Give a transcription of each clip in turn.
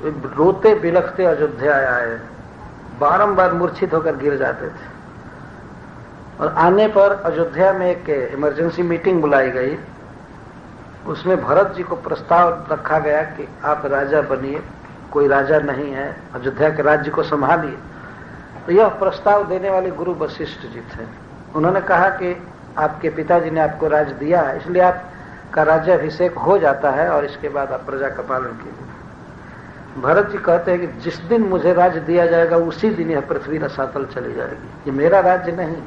रोते बिलखते अयोध्या आए, बारंबार मूर्छित होकर गिर जाते थे। और आने पर अयोध्या में एक इमरजेंसी मीटिंग बुलाई गई। उसमें भरत जी को प्रस्ताव रखा गया कि आप राजा बनिए, कोई राजा नहीं है, अयोध्या के राज्य को संभालिए। तो यह प्रस्ताव देने वाले गुरु वशिष्ठ जी थे। उन्होंने कहा कि आपके पिताजी ने आपको राज्य दिया है, इसलिए आपका राज्याभिषेक हो जाता है और इसके बाद आप प्रजा का पालन कीजिए। भरत जी कहते हैं कि जिस दिन मुझे राज्य दिया जाएगा उसी दिन यह पृथ्वी रसातल चली जाएगी। ये मेरा राज्य नहीं,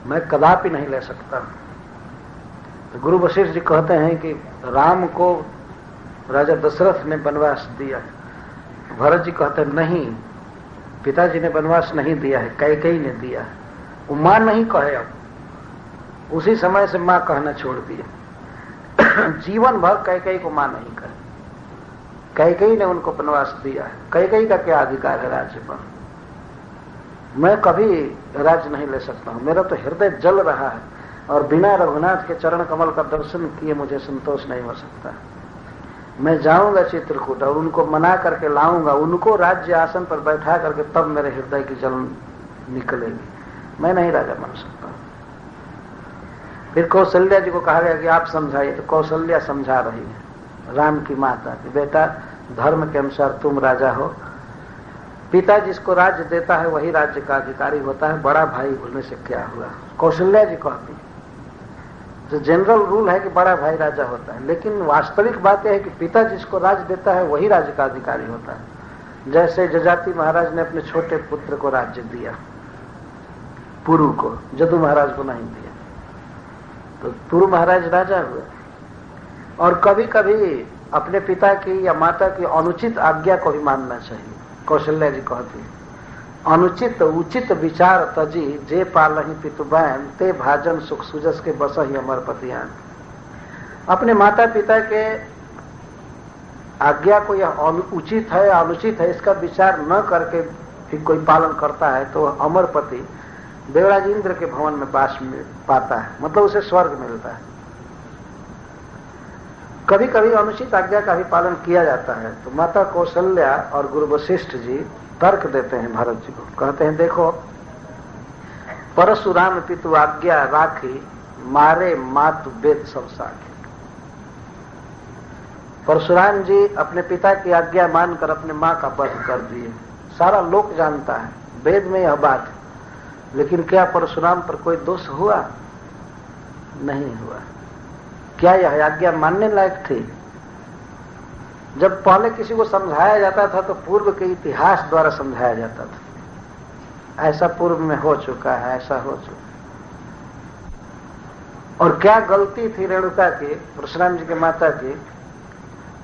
मैं कदापि नहीं ले सकता। तो गुरु वशिष्ठ जी कहते हैं कि राम को राजा दशरथ ने वनवास दिया। भरत जी कहते हैं नहीं, पिताजी ने वनवास नहीं दिया है, कैकेयी ने दिया है। वो मां नहीं कहे, अब उसी समय से मां कहना छोड़ दिया। जीवन भर कैकेयी को मां नहीं कहे, कैकेयी ने उनको वनवास दिया है। कैकेयी का क्या अधिकार है राज्य पर? मैं कभी राज्य नहीं ले सकता हूं, मेरा तो हृदय जल रहा है और बिना रघुनाथ के चरण कमल का दर्शन किए मुझे संतोष नहीं हो सकता। मैं जाऊंगा चित्रकूट और उनको मना करके लाऊंगा, उनको राज्य आसन पर बैठा करके, तब मेरे हृदय की जलन निकलेगी। मैं नहीं राजा बन सकता। फिर कौशल्या जी को कहा गया कि आप समझाइए। तो कौशल्या समझा रही है राम की माता कि बेटा, धर्म के अनुसार तुम राजा हो, पिता जिसको राज्य देता है वही राज्य का अधिकारी होता है, बड़ा भाई बोलने से क्या हुआ। कौशल्या जी कहती जो जनरल रूल है कि बड़ा भाई राजा होता है, लेकिन वास्तविक बात यह है कि पिता जिसको राज्य देता है वही राज्य का अधिकारी होता है। जैसे जजाति महाराज ने अपने छोटे पुत्र को राज्य दिया, पुरु को, जदु महाराज को नहीं दिया, तो पुरु महाराज राजा हुए। और कभी कभी अपने पिता की या माता की अनुचित आज्ञा को भी मानना चाहिए। कौशल्या जी कहती है अनुचित उचित विचार तजी जे पालहि पितुबैन ते भाजन सुख सुजस के बसहि अमर पतियान। अपने माता पिता के आज्ञा को यह उचित है अनुचित है इसका विचार न करके फिर कोई पालन करता है तो अमर पति देवराज इंद्र के भवन में वास पाता है, मतलब उसे स्वर्ग मिलता है। कभी कभी अनुचित आज्ञा का भी पालन किया जाता है। तो माता कौशल्या और गुरु वशिष्ठ जी तर्क देते हैं भरत जी को, कहते हैं देखो, परशुराम पितु आज्ञा राखी मारे मातु वेद सब साखी। परशुराम जी अपने पिता की आज्ञा मानकर अपने मां का वध कर दिए। सारा लोक जानता है, वेद में यह बात है। लेकिन क्या परशुराम पर कोई दोष हुआ? नहीं हुआ। क्या यह आज्ञा मानने लायक थी? जब पहले किसी को समझाया जाता था तो पूर्व के इतिहास द्वारा समझाया जाता था, ऐसा पूर्व में हो चुका है, ऐसा हो चुका। और क्या गलती थी रेणुका की, परशुराम जी के माता की?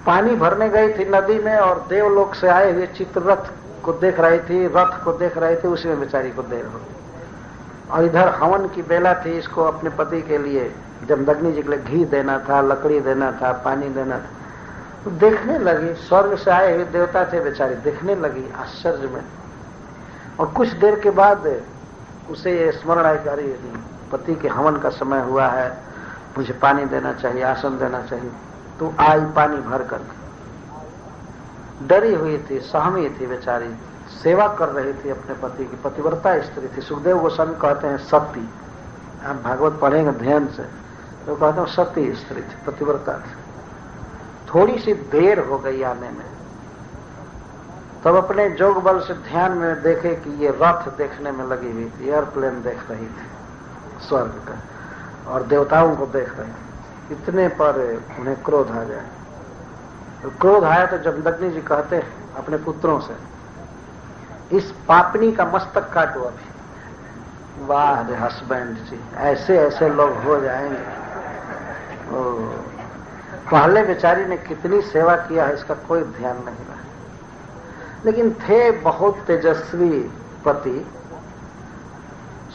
पानी भरने गई थी नदी में और देवलोक से आए हुए चित्ररथ को देख रही थी, रथ को देख रही थी, उसी में बेचारी को देर हो गई। और इधर हवन की बेला थी, इसको अपने पति के लिए जमदग्नि जी के लिए घी देना था, लकड़ी देना था, पानी देना था। तो देखने लगी, स्वर्ग से आए हुए देवता थे बेचारी, देखने लगी आश्चर्य में। और कुछ देर के बाद उसे स्मरण आया कि अरे पति के हवन का समय हुआ है, मुझे पानी देना चाहिए, आसन देना चाहिए। तो आई पानी भर कर, डरी हुई थी, सहमी थी बेचारी, सेवा कर रही थी अपने पति की, पतिव्रता स्त्री थी। सुखदेव गोस्वामी कहते हैं सती, आप भागवत पढ़ेंगे ध्यान से तो कहते हैं सती स्त्री थी, पतिव्रता थी। थोड़ी सी देर हो गई आने में, तब अपने जोग बल से ध्यान में देखे कि ये रथ देखने में लगी हुई थी, एयरप्लेन देख रही थी स्वर्ग का, और देवताओं को देख रही थी। इतने पर उन्हें क्रोध आ गया। तो क्रोध आया तो जमदग्नि जी कहते हैं अपने पुत्रों से, इस पापनी का मस्तक काटो अभी। वाह रे हस्बैंड जी, ऐसे ऐसे लोग हो जाएंगे। पहले बेचारी ने कितनी सेवा किया है इसका कोई ध्यान नहीं रहा। लेकिन थे बहुत तेजस्वी पति,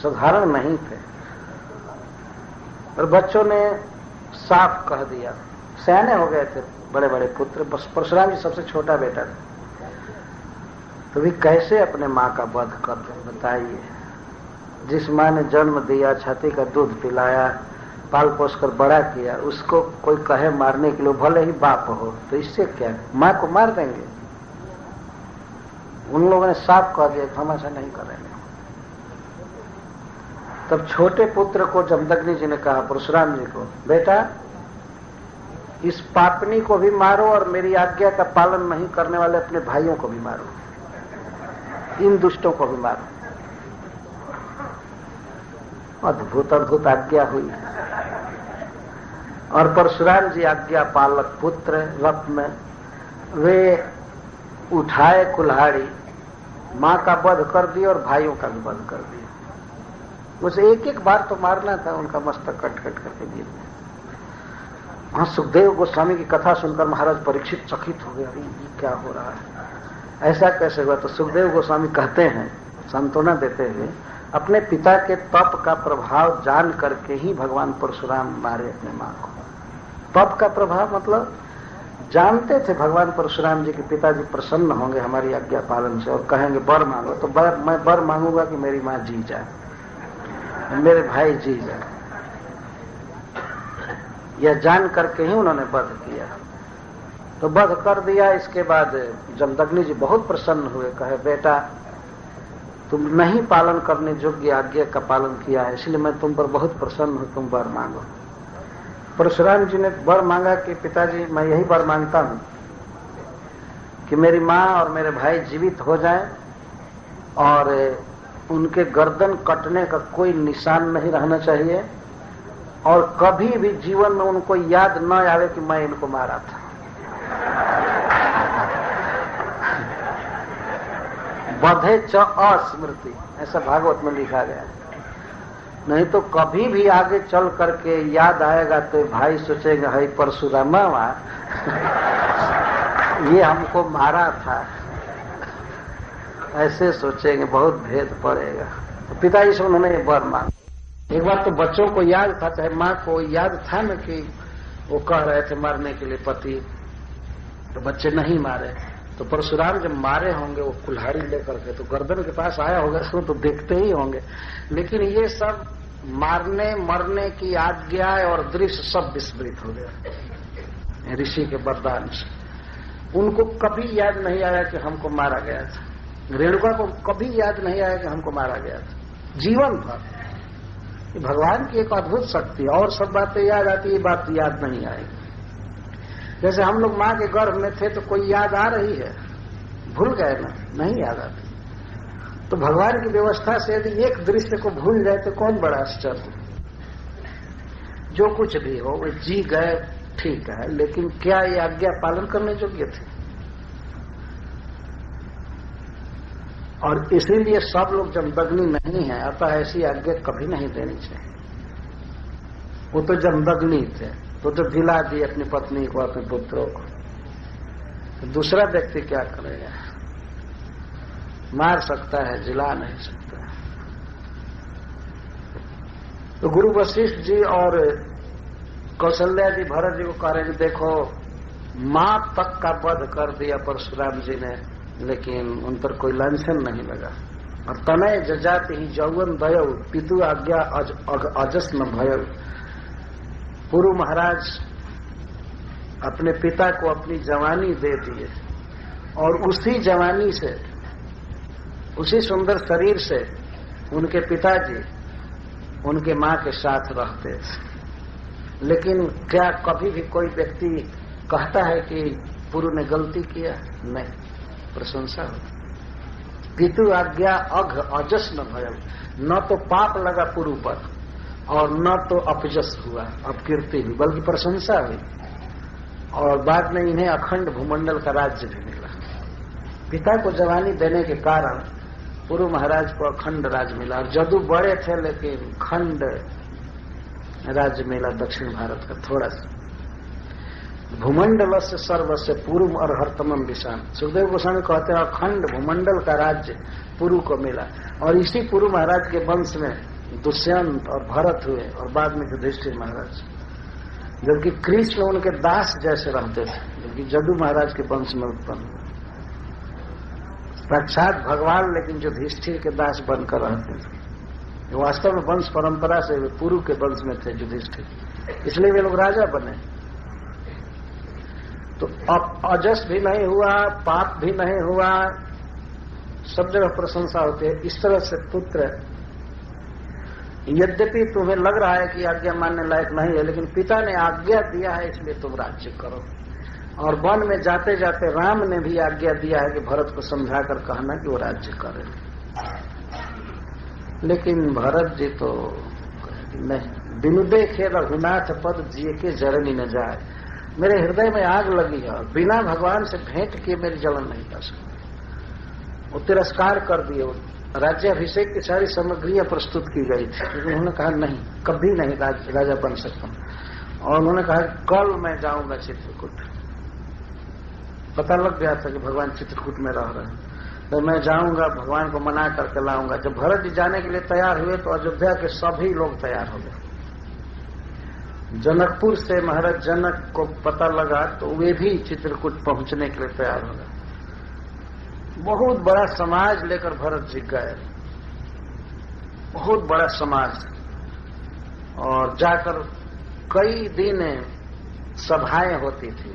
साधारण नहीं थे। और बच्चों ने साफ कह दिया, सयाने हो गए थे बड़े बड़े पुत्र, बस परशुराम जी सबसे छोटा बेटा था। तो भी कैसे अपने माँ का वध कर दो बताइए। जिस माँ ने जन्म दिया, छाती का दूध पिलाया, पाल पोस कर बड़ा किया, उसको कोई कहे मारने के लिए, भले ही बाप हो, तो इससे क्या, माँ को मार देंगे। उन लोगों ने साफ कह दिया हम ऐसा नहीं करेंगे। तब छोटे पुत्र को जमदग्नि जी ने कहा परशुराम जी को, बेटा इस पापनी को भी मारो और मेरी आज्ञा का पालन नहीं करने वाले अपने भाइयों को भी मारो, इन दुष्टों को भी मारो। अद्भुत अद्भुत आज्ञा हुई। और परशुराम जी आज्ञा पालक पुत्र रथ में, वे उठाए कुल्हाड़ी, मां का वध कर दिया और भाइयों का भी वध कर दिया। उसे एक एक बार तो मारना था, उनका मस्तक कट कट करके दिया। वहां सुखदेव गोस्वामी की कथा सुनकर महाराज परीक्षित चकित हो गए, अरे ये क्या हो रहा है, ऐसा कैसे हुआ। तो सुखदेव गोस्वामी कहते हैं, सांत्वना देते हुए, अपने पिता के तप का प्रभाव जान करके ही भगवान परशुराम मारे अपने मां को। तप का प्रभाव मतलब जानते थे भगवान परशुराम जी के पिताजी प्रसन्न होंगे हमारी आज्ञा पालन से और कहेंगे वर मांगो, तो मैं वर मांगूंगा कि मेरी मां जी जाए, मेरे भाई जी जाए। यह जान करके ही उन्होंने वध किया। तो वध कर दिया। इसके बाद जमदग्नि जी बहुत प्रसन्न हुए, कहे बेटा तुम नहीं पालन करने योग्य आज्ञा का पालन किया है, इसलिए मैं तुम पर बहुत प्रसन्न हूं, तुम वर मांगो। परशुराम जी ने वर मांगा कि पिताजी मैं यही वर मांगता हूं कि मेरी मां और मेरे भाई जीवित हो जाएं और उनके गर्दन कटने का कोई निशान नहीं रहना चाहिए और कभी भी जीवन में उनको याद न आवे कि मैं इनको मारा था। बधे च अस्मृति, ऐसा भागवत में लिखा गया है। नहीं तो कभी भी आगे चल करके याद आएगा तो भाई सोचेगा है परशुरामा ये हमको मारा था, ऐसे सोचेंगे, बहुत भेद पड़ेगा। तो पिताजी से उन्होंने ये वर मांगा। एक बार तो बच्चों को याद था, चाहे माँ को याद था न कि वो कह रहे थे मारने के लिए पति, तो बच्चे नहीं मारे। तो परशुराम जब मारे होंगे वो कुल्हाड़ी लेकर के, तो गर्दन के पास आया होगा, इसको तो देखते ही होंगे। लेकिन ये सब मारने मरने की आज्ञा और दृश्य सब विस्मृत हो गया ऋषि के वरदान से। उनको कभी याद नहीं आया कि हमको मारा गया था। रेणुका को कभी याद नहीं आया कि हमको मारा गया था। जीवन भर भगवान की एक अद्भुत शक्ति, और सब बातें याद आती, ये बात याद नहीं आएगी। जैसे हम लोग माँ के गर्भ में थे तो कोई याद आ रही है, भूल गए ना, नहीं याद आती। तो भगवान की व्यवस्था से यदि एक दृश्य को भूल जाए तो कौन बड़ा आश्चर्य। जो कुछ भी हो वो जी गए ठीक है, लेकिन क्या ये आज्ञा पालन करने योग्य थे? और इसीलिए सब लोग जमदग्नि नहीं है, अतः ऐसी आज्ञा कभी नहीं देनी चाहिए। वो तो जमदग्नि थे, तो दिला दी अपनी पत्नी को, अपने पुत्रों को। तो दूसरा व्यक्ति क्या करेगा? मार सकता है, जिला नहीं सकता। तो गुरु वशिष्ठ जी और कौशल्या जी भरत जी को कह रहे हैं, देखो मां तक का वध कर दिया परशुराम जी ने, लेकिन उन पर कोई लांछन नहीं लगा। और तनय जजाति ही जौवन दयो पितु आज्ञा अजस न भयो। पुरु महाराज अपने पिता को अपनी जवानी दे दिए और उसी जवानी से, उसी सुंदर शरीर से उनके पिताजी उनके मां के साथ रहते थे। लेकिन क्या कभी भी कोई व्यक्ति कहता है कि पुरु ने गलती किया? नहीं, प्रशंसा होती। पितु आज्ञा अघ अजस न भयो, न तो पाप लगा पुरु पर और न तो अपजस हुआ, अपकीर्ति हुई, बल्कि प्रशंसा हुई। और बाद में इन्हें अखंड भूमंडल का राज्य भी मिला। पिता को जवानी देने के कारण पुरु महाराज को अखंड राज्य मिला। और जदू बड़े थे लेकिन खंड राज्य मिला दक्षिण भारत का थोड़ा सा। भूमंडल से सर्व से पूर्व और हरतमम विषाम। सुखदेव गोस्वामी कहते हैं अखंड भूमंडल का राज्य पुरु को मिला। और इसी पुरु महाराज के वंश में दुष्यंत और भरत हुए और बाद में युधिष्ठिर महाराज, जबकि कृष्ण उनके दास जैसे रहते थे, जबकि जदू महाराज के वंश में उत्पन्न हुए। साक्षात भगवान लेकिन युधिष्ठिर के दास बनकर रहते थे। वास्तव में वंश परंपरा से वे पुरु के वंश में थे युधिष्ठिर, इसलिए वे लोग राजा बने। तो अब अजस भी नहीं हुआ, पाप भी नहीं हुआ, सब जगह प्रशंसा होती है। इस तरह से पुत्र, यद्यपि तुम्हें लग रहा है कि आज्ञा मानने लायक नहीं है, लेकिन पिता ने आज्ञा दिया है इसलिए तुम राज्य करो। और वन में जाते जाते राम ने भी आज्ञा दिया है कि भरत को समझाकर कहना कि वो राज्य करे। लेकिन भरत जी तो नहीं, बिनु देखे रघुनाथ पद जिए के जरनी न जाए। मेरे हृदय में आग लगी है और बिना भगवान से भेंट किए मेरी जलन नहीं कर सकती। वो तिरस्कार कर दिए। राज्याभिषेक की सारी सामग्रियां प्रस्तुत की गई थी, लेकिन उन्होंने कहा नहीं, कभी नहीं राजा बन सकता। और उन्होंने कहा कल मैं जाऊंगा चित्रकूट। पता लग गया था कि भगवान चित्रकूट में रह रहे हैं, तो मैं जाऊंगा, भगवान को मना करके लाऊंगा। जब भरत जी जाने के लिए तैयार हुए तो अयोध्या के सभी लोग तैयार हो गए। जनकपुर से महाराज जनक को पता लगा तो वे भी चित्रकूट पहुंचने के लिए तैयार हो गए। बहुत बड़ा समाज लेकर भरत जी गए, बहुत बड़ा समाज, और जाकर कई दिन सभाएं होती थी।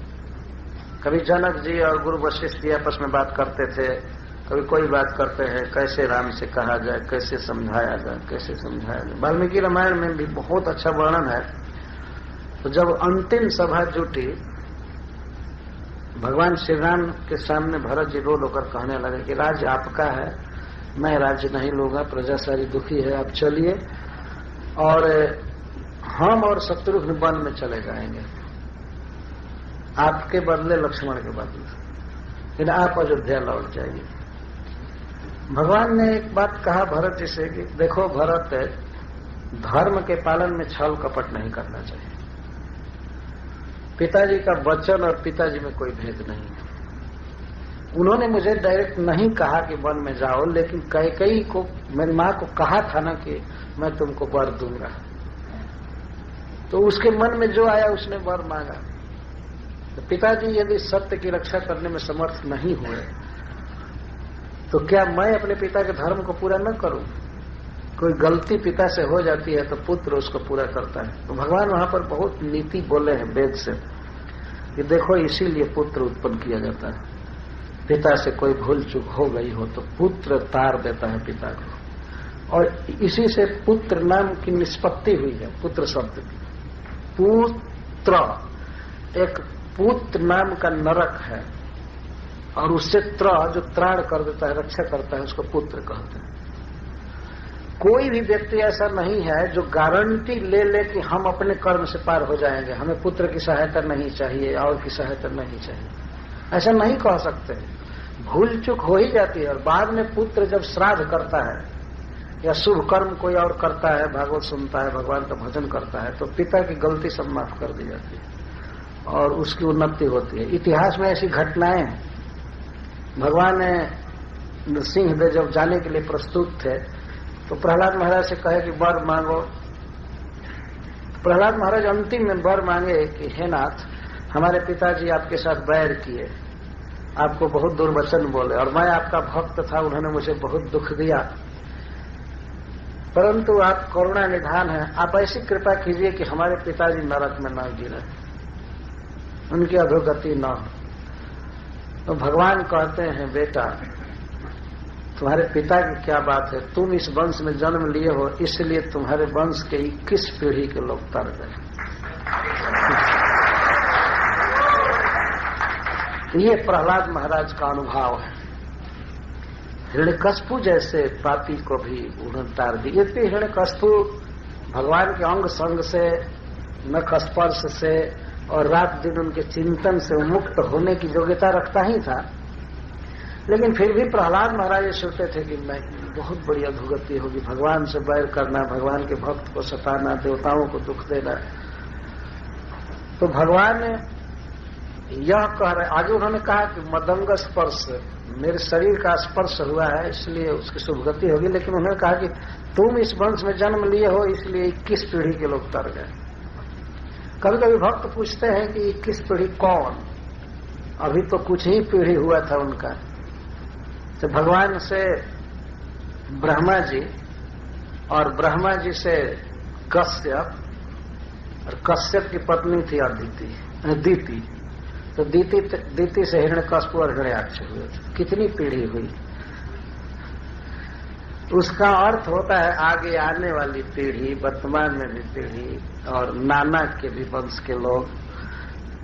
कभी जनक जी और गुरु वशिष्ठ जी आपस में बात करते थे, कभी कोई बात करते हैं कैसे राम से कहा जाए, कैसे समझाया जाए, कैसे समझाया जाए। वाल्मीकि रामायण में भी बहुत अच्छा वर्णन है। तो जब अंतिम सभा जुटी, भगवान श्री राम के सामने भरत जी रो लोकर कहने लगे कि राज्य आपका है, मैं राज्य नहीं लूंगा, प्रजा सारी दुखी है, आप चलिए और हम और शत्रुघ्न वन में चले जाएंगे, आपके बदले लक्ष्मण के बदले, लेकिन आप अयोध्या लौट जाइए। भगवान ने एक बात कहा भरत जी से कि देखो भरत, धर्म के पालन में छल कपट नहीं करना चाहिए। पिताजी का वचन और पिताजी में कोई भेद नहीं है। उन्होंने मुझे डायरेक्ट नहीं कहा कि वन में जाओ, लेकिन कैकेयी को, मेरी माँ को कहा था ना कि मैं तुमको वर दूंगा, तो उसके मन में जो आया उसने वर मांगा। तो पिताजी यदि सत्य की रक्षा करने में समर्थ नहीं हुए तो क्या मैं अपने पिता के धर्म को पूरा न करूं? कोई गलती पिता से हो जाती है तो पुत्र उसको पूरा करता है। तो भगवान वहां पर बहुत नीति बोले हैं वेद से कि देखो इसीलिए पुत्र उत्पन्न किया जाता है। पिता से कोई भूल चूक हो गई हो तो पुत्र तार देता है पिता को, और इसी से पुत्र नाम की निष्पत्ति हुई है। पुत्र शब्द की, पुत्र, एक पुत्र नाम का नरक है और उससे त्र जो त्राण कर देता है, रक्षा करता है, उसको पुत्र कहते हैं। कोई भी व्यक्ति ऐसा नहीं है जो गारंटी ले ले कि हम अपने कर्म से पार हो जाएंगे, हमें पुत्र की सहायता नहीं चाहिए और की सहायता नहीं चाहिए, ऐसा नहीं कह सकते। भूल चूक हो ही जाती है, और बाद में पुत्र जब श्राद्ध करता है या शुभ कर्म कोई और करता है, भागवत सुनता है, भगवान का भजन करता है, तो पिता की गलती सब माफ कर दी जाती है और उसकी उन्नति होती है। इतिहास में ऐसी घटनाएं हैं। भगवान नृसिंहदेव जब जाने के लिए प्रस्तुत थे तो प्रहलाद महाराज से कहे कि वर मांगो। प्रहलाद महाराज अंतिम में वर मांगे कि हे नाथ, हमारे पिताजी आपके साथ बैर किए, आपको बहुत दुर्वचन बोले, और मैं आपका भक्त था, उन्होंने मुझे बहुत दुख दिया, परंतु आप करुणा निधान है, आप ऐसी कृपा कीजिए कि हमारे पिताजी नरक में न गिरे, उनकी अधोगति न हो। तो भगवान कहते हैं बेटा, तुम्हारे पिता की क्या बात है, तुम इस वंश में जन्म लिए हो, इसलिए तुम्हारे वंश के 21 पीढ़ी के लोग तर गए। ये प्रहलाद महाराज का अनुभव है। हिरण्यकश्यप जैसे पापी को भी उन्होंने तार दी। यद्यपि हिरण्यकश्यप भगवान के अंग संग से, नख स्पर्श से और रात दिन उनके चिंतन से मुक्त होने की योग्यता रखता ही था, लेकिन फिर भी प्रहलाद महाराज ये सोचते थे कि मैं बहुत बड़ी अधोगति होगी, भगवान से बैर करना, भगवान के भक्त को सताना, देवताओं को दुख देना। तो भगवान यह कह रहे, आगे उन्होंने कहा कि मदंग स्पर्श, मेरे शरीर का स्पर्श हुआ है इसलिए उसकी शुभगति होगी, लेकिन उन्होंने कहा कि तुम इस वंश में जन्म लिए हो इसलिए 21 पीढ़ी के लोग तर गए। कभी कभी भक्त पूछते हैं कि 21 पीढ़ी कौन? अभी तो कुछ ही पीढ़ी हुआ था उनका। तो भगवान से ब्रह्मा जी और ब्रह्मा जी से कश्यप, और कश्यप की पत्नी थी दीति। तो दीति से हिरण्यकश्यप और हिरण्याक्ष हुए। कितनी पीढ़ी हुई। उसका अर्थ होता है आगे आने वाली पीढ़ी, वर्तमान में भी पीढ़ी, और नाना के भी वंश के लोग,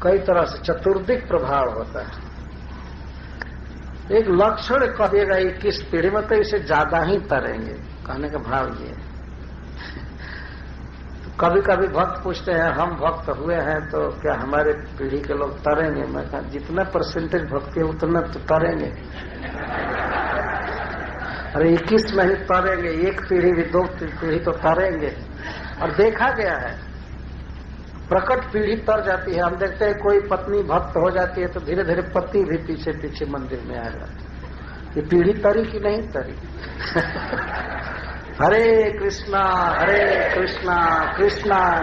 कई तरह से चतुर्दिक प्रभाव होता है। एक लक्षण कह दिएगा 21 पीढ़ी में, तो इसे ज्यादा ही तरेंगे, कहने का भाव ये। कभी कभी भक्त पूछते हैं हम भक्त हुए हैं तो क्या हमारे पीढ़ी के लोग तरेंगे? मैं कहा जितना परसेंटेज भक्ति है उतना तो तरेंगे। अरे 21 में ही तरेंगे, एक पीढ़ी भी 2 पीढ़ी तो तरेंगे। और देखा गया है प्रकट पीढ़ी तर जाती है। हम देखते हैं कोई पत्नी भक्त हो जाती है तो धीरे धीरे पति भी पीछे पीछे मंदिर में आ जाते। ये पीढ़ी तरी कि नहीं तरी? हरे कृष्णा कृष्णा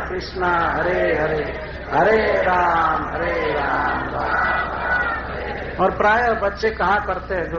कृष्णा हरे हरे, हरे राम राम। और प्रायः बच्चे कहाँ करते हैं जो